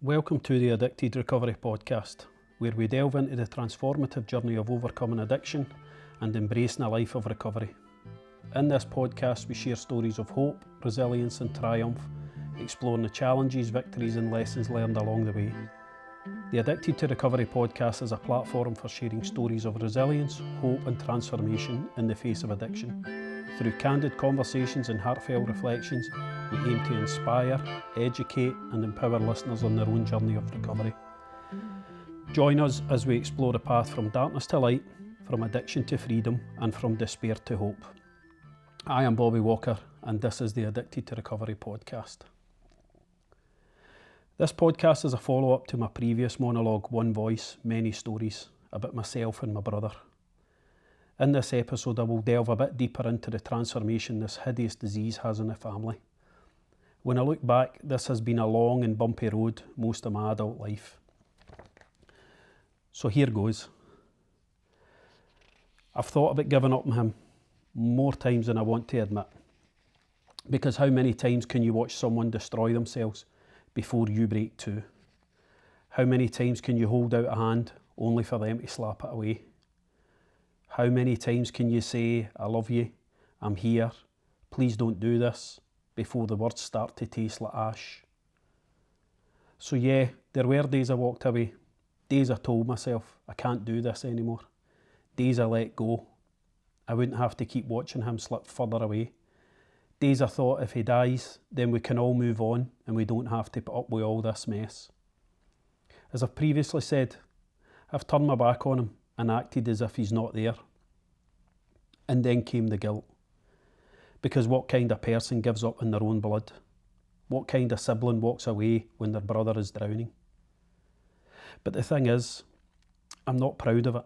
Welcome to the Addicted Recovery Podcast, where we delve into the transformative journey of overcoming addiction and embracing a life of recovery. In this podcast, we share stories of hope, resilience and triumph, exploring the challenges, victories and lessons learned along the way. The Addicted to Recovery Podcast is a platform for sharing stories of resilience, hope and transformation in the face of addiction. Through candid conversations and heartfelt reflections, we aim to inspire, educate and empower listeners on their own journey of recovery. Join us as we explore the path from darkness to light, from addiction to freedom and from despair to hope. I am Bobby Walker and this is the Addicted to Recovery Podcast. This podcast is a follow-up to my previous monologue, One Voice, Many Stories, about myself and my brother. In this episode, I will delve a bit deeper into the transformation this hideous disease has on the family. When I look back, this has been a long and bumpy road most of my adult life. So here goes. I've thought about giving up on him more times than I want to admit. Because how many times can you watch someone destroy themselves before you break too? How many times can you hold out a hand only for them to slap it away? How many times can you say, I love you, I'm here, please don't do this, before the words start to taste like ash? So yeah, there were days I walked away, days I told myself I can't do this anymore, days I let go, I wouldn't have to keep watching him slip further away, days I thought if he dies, then we can all move on and we don't have to put up with all this mess. As I've previously said, I've turned my back on him and acted as if he's not there. And then came the guilt. Because what kind of person gives up in their own blood? What kind of sibling walks away when their brother is drowning? But the thing is, I'm not proud of it.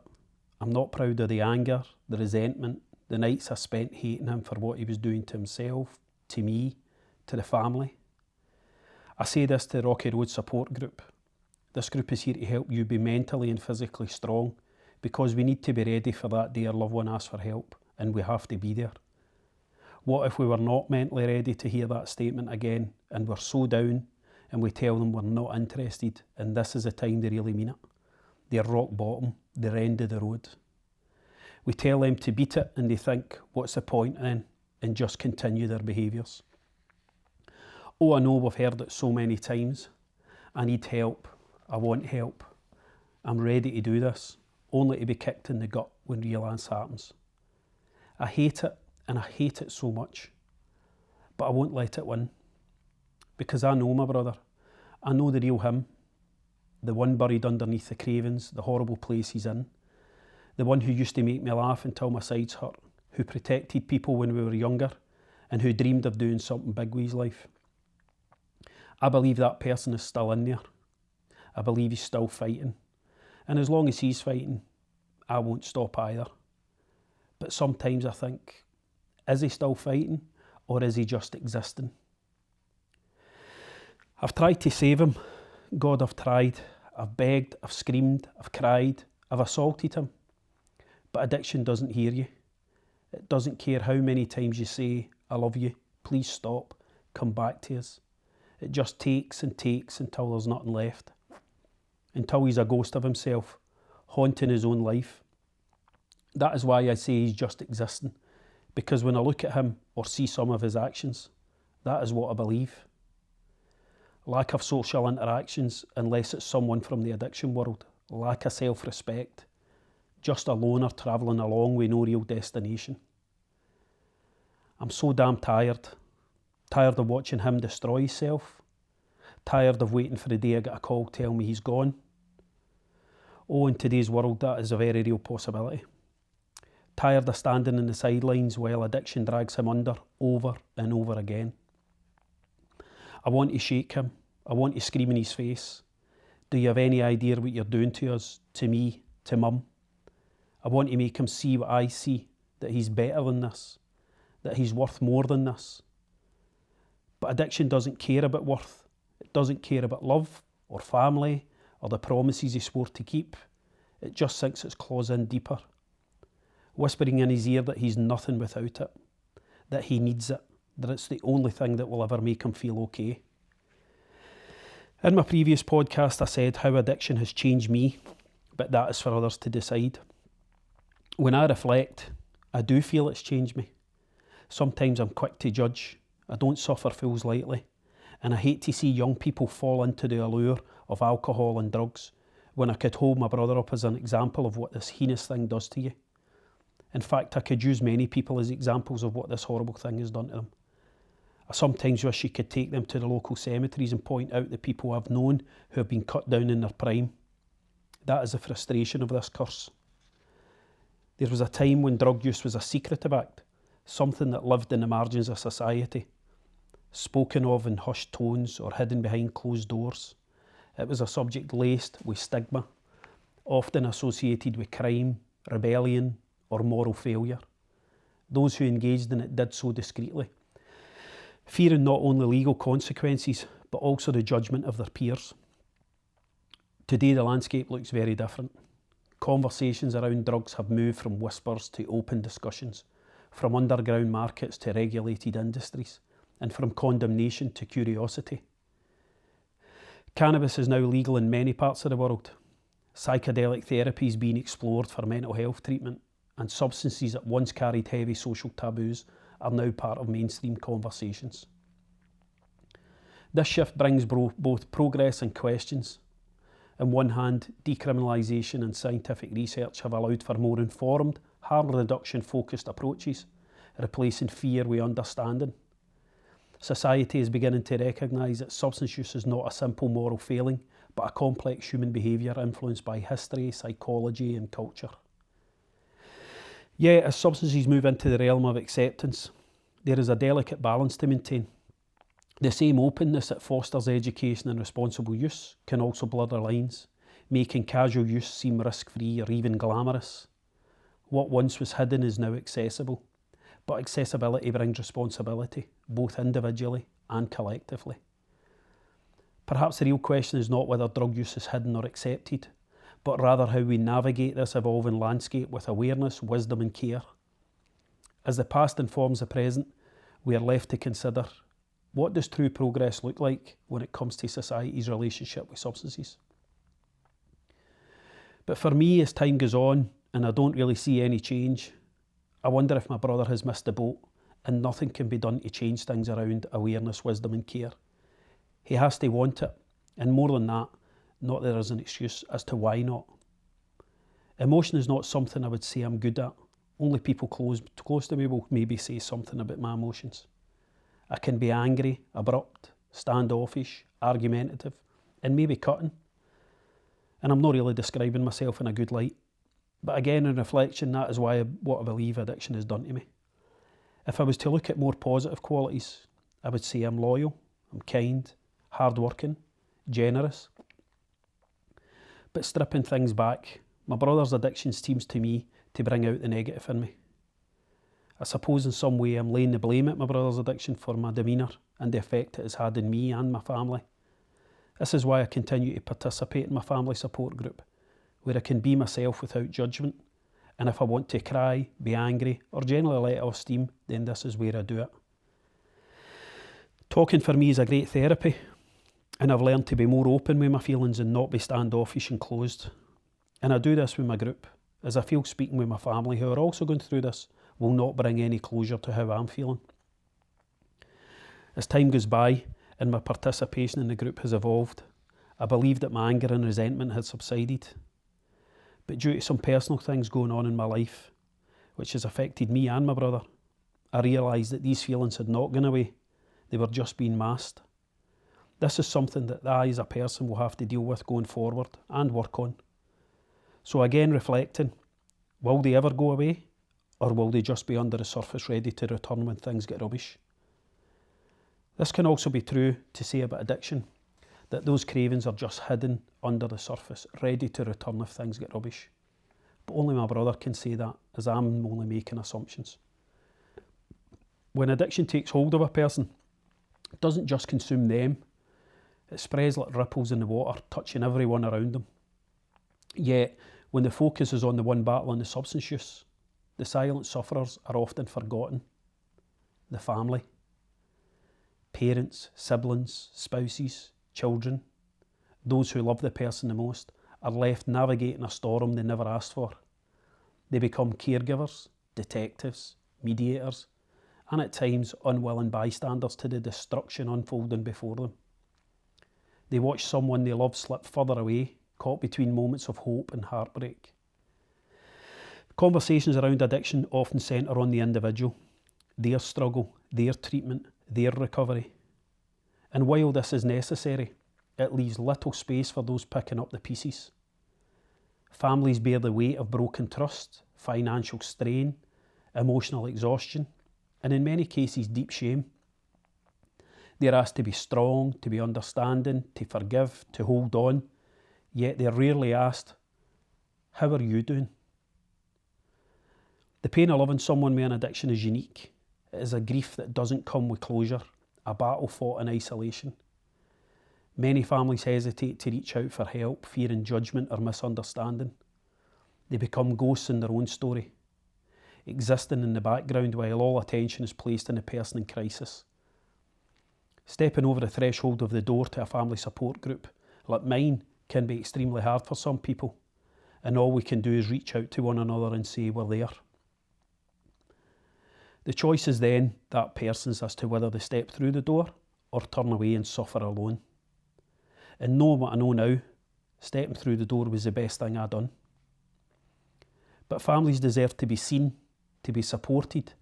I'm not proud of the anger, the resentment, the nights I spent hating him for what he was doing to himself, to me, to the family. I say this to the Rocky Road Support Group. This group is here to help you be mentally and physically strong, because we need to be ready for that day our loved one asks for help, and we have to be there. What if we were not mentally ready to hear that statement again, and we're so down, and we tell them we're not interested, and this is the time they really mean it? They're rock bottom, they're end of the road. We tell them to beat it, and they think, what's the point then? And just continue their behaviours. Oh, I know we've heard it so many times. I need help, I want help, I'm ready to do this, only to be kicked in the gut when relapse happens. I hate it, and I hate it so much, but I won't let it win. Because I know my brother, I know the real him, the one buried underneath the cravings, the horrible place he's in, the one who used to make me laugh until my sides hurt, who protected people when we were younger, and who dreamed of doing something big with his life. I believe that person is still in there. I believe he's still fighting. And as long as he's fighting, I won't stop either. But sometimes I think, is he still fighting or is he just existing? I've tried to save him. God, I've tried. I've begged, I've screamed, I've cried, I've assaulted him. But addiction doesn't hear you. It doesn't care how many times you say, I love you, please stop, come back to us. It just takes and takes until there's nothing left. Until he's a ghost of himself, haunting his own life. That is why I say he's just existing, because when I look at him or see some of his actions, that is what I believe. Lack of social interactions, unless it's someone from the addiction world, lack of self-respect, just a loner travelling along with no real destination. I'm so damn tired of watching him destroy himself, tired of waiting for the day I get a call tell me he's gone. Oh, in today's world, that is a very real possibility. Tired of standing in the sidelines while addiction drags him under over and over again. I want to shake him. I want to scream in his face. Do you have any idea what you're doing to us, to me, to mum? I want to make him see what I see, that he's better than this, that he's worth more than this. But addiction doesn't care about worth. It doesn't care about love or family or the promises he swore to keep. It just sinks its claws in deeper, whispering in his ear that he's nothing without it, that he needs it, that it's the only thing that will ever make him feel okay. In my previous podcast, I said how addiction has changed me, but that is for others to decide. When I reflect, I do feel it's changed me. Sometimes I'm quick to judge. I don't suffer fools lightly. And I hate to see young people fall into the allure of alcohol and drugs when I could hold my brother up as an example of what this heinous thing does to you. In fact, I could use many people as examples of what this horrible thing has done to them. I sometimes wish you could take them to the local cemeteries and point out the people I've known who have been cut down in their prime. That is the frustration of this curse. There was a time when drug use was a secretive act, something that lived in the margins of society, spoken of in hushed tones or hidden behind closed doors. It was a subject laced with stigma, often associated with crime, rebellion, or moral failure. Those who engaged in it did so discreetly, fearing not only legal consequences, but also the judgment of their peers. Today the landscape looks very different. Conversations around drugs have moved from whispers to open discussions, from underground markets to regulated industries, and from condemnation to curiosity. Cannabis is now legal in many parts of the world. Psychedelic therapy is being explored for mental health treatment, and substances that once carried heavy social taboos are now part of mainstream conversations. This shift brings both progress and questions. On one hand, decriminalisation and scientific research have allowed for more informed, harm reduction focused approaches, replacing fear with understanding. Society is beginning to recognise that substance use is not a simple moral failing, but a complex human behaviour influenced by history, psychology and culture. Yet, as substances move into the realm of acceptance, there is a delicate balance to maintain. The same openness that fosters education and responsible use can also blur the lines, making casual use seem risk-free or even glamorous. What once was hidden is now accessible, but accessibility brings responsibility, both individually and collectively. Perhaps the real question is not whether drug use is hidden or accepted, but rather how we navigate this evolving landscape with awareness, wisdom and care. As the past informs the present, we are left to consider, what does true progress look like when it comes to society's relationship with substances? But for me, as time goes on and I don't really see any change, I wonder if my brother has missed the boat and nothing can be done to change things around awareness, wisdom and care. He has to want it, and more than that, not that there is an excuse as to why not. Emotion is not something I would say I'm good at. Only people close to me will maybe say something about my emotions. I can be angry, abrupt, standoffish, argumentative, and maybe cutting. And I'm not really describing myself in a good light. But again, in reflection, that is what I believe addiction has done to me. If I was to look at more positive qualities, I would say I'm loyal, I'm kind, hard-working, generous. But stripping things back, my brother's addiction seems to me to bring out the negative in me. I suppose in some way I'm laying the blame at my brother's addiction for my demeanour and the effect it has had on me and my family. This is why I continue to participate in my family support group, where I can be myself without judgment, and if I want to cry, be angry, or generally let off steam, then this is where I do it. Talking for me is a great therapy, and I've learned to be more open with my feelings and not be standoffish and closed. And I do this with my group, as I feel speaking with my family who are also going through this will not bring any closure to how I'm feeling. As time goes by and my participation in the group has evolved, I believe that my anger and resentment had subsided. But due to some personal things going on in my life, which has affected me and my brother, I realised that these feelings had not gone away. They were just being masked. This is something that I as a person will have to deal with going forward and work on. So again, reflecting, will they ever go away? Or will they just be under the surface ready to return when things get rubbish? This can also be true to say about addiction, that those cravings are just hidden under the surface, ready to return if things get rubbish. But only my brother can say that, as I'm only making assumptions. When addiction takes hold of a person, it doesn't just consume them, it spreads like ripples in the water, touching everyone around them. Yet, when the focus is on the one battling the substance use, the silent sufferers are often forgotten. The family, parents, siblings, spouses, children, those who love the person the most, are left navigating a storm they never asked for. They become caregivers, detectives, mediators, and at times unwilling bystanders to the destruction unfolding before them. They watch someone they love slip further away, caught between moments of hope and heartbreak. Conversations around addiction often centre on the individual, their struggle, their treatment, their recovery. And while this is necessary, it leaves little space for those picking up the pieces. Families bear the weight of broken trust, financial strain, emotional exhaustion, and in many cases deep shame. They're asked to be strong, to be understanding, to forgive, to hold on, yet they're rarely asked, how are you doing? The pain of loving someone with an addiction is unique. It is a grief that doesn't come with closure, a battle fought in isolation. Many families hesitate to reach out for help, fearing judgment or misunderstanding. They become ghosts in their own story, existing in the background while all attention is placed on the person in crisis. Stepping over the threshold of the door to a family support group, like mine, can be extremely hard for some people, and all we can do is reach out to one another and say we're there. The choice is then that person's as to whether they step through the door or turn away and suffer alone. And knowing what I know now, stepping through the door was the best thing I'd done. But families deserve to be seen, to be supported,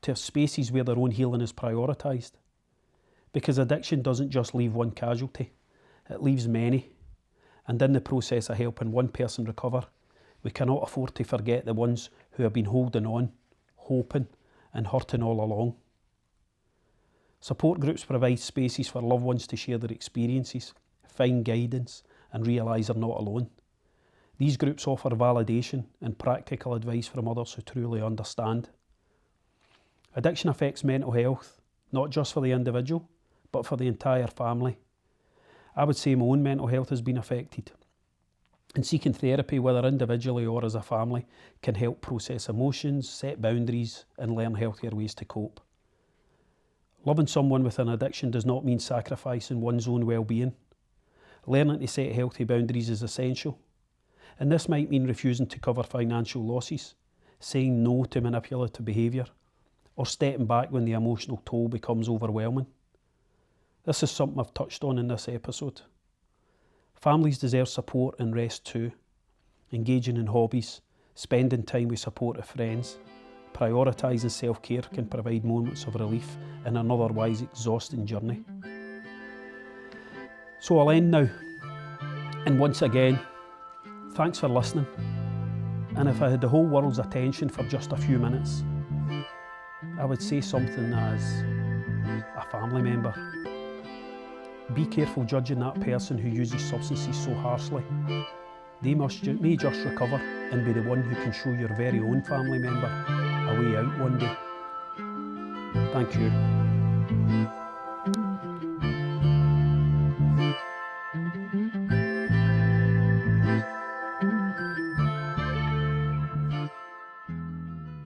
to have spaces where their own healing is prioritised. Because addiction doesn't just leave one casualty, it leaves many. And in the process of helping one person recover, we cannot afford to forget the ones who have been holding on, hoping, and hurting all along. Support groups provide spaces for loved ones to share their experiences, find guidance, and realise they're not alone. These groups offer validation and practical advice from others who truly understand. Addiction affects mental health, not just for the individual, but for the entire family. I would say my own mental health has been affected. And seeking therapy, whether individually or as a family, can help process emotions, set boundaries, and learn healthier ways to cope. Loving someone with an addiction does not mean sacrificing one's own well-being. Learning to set healthy boundaries is essential. And this might mean refusing to cover financial losses, saying no to manipulative behaviour, or stepping back when the emotional toll becomes overwhelming. This is something I've touched on in this episode. Families deserve support and rest too. Engaging in hobbies, spending time with supportive friends, prioritising self-care can provide moments of relief in an otherwise exhausting journey. So I'll end now. And once again, thanks for listening. And if I had the whole world's attention for just a few minutes, I would say something as a family member. Be careful judging that person who uses substances so harshly. They may just recover and be the one who can show your very own family member a way out one day. Thank you.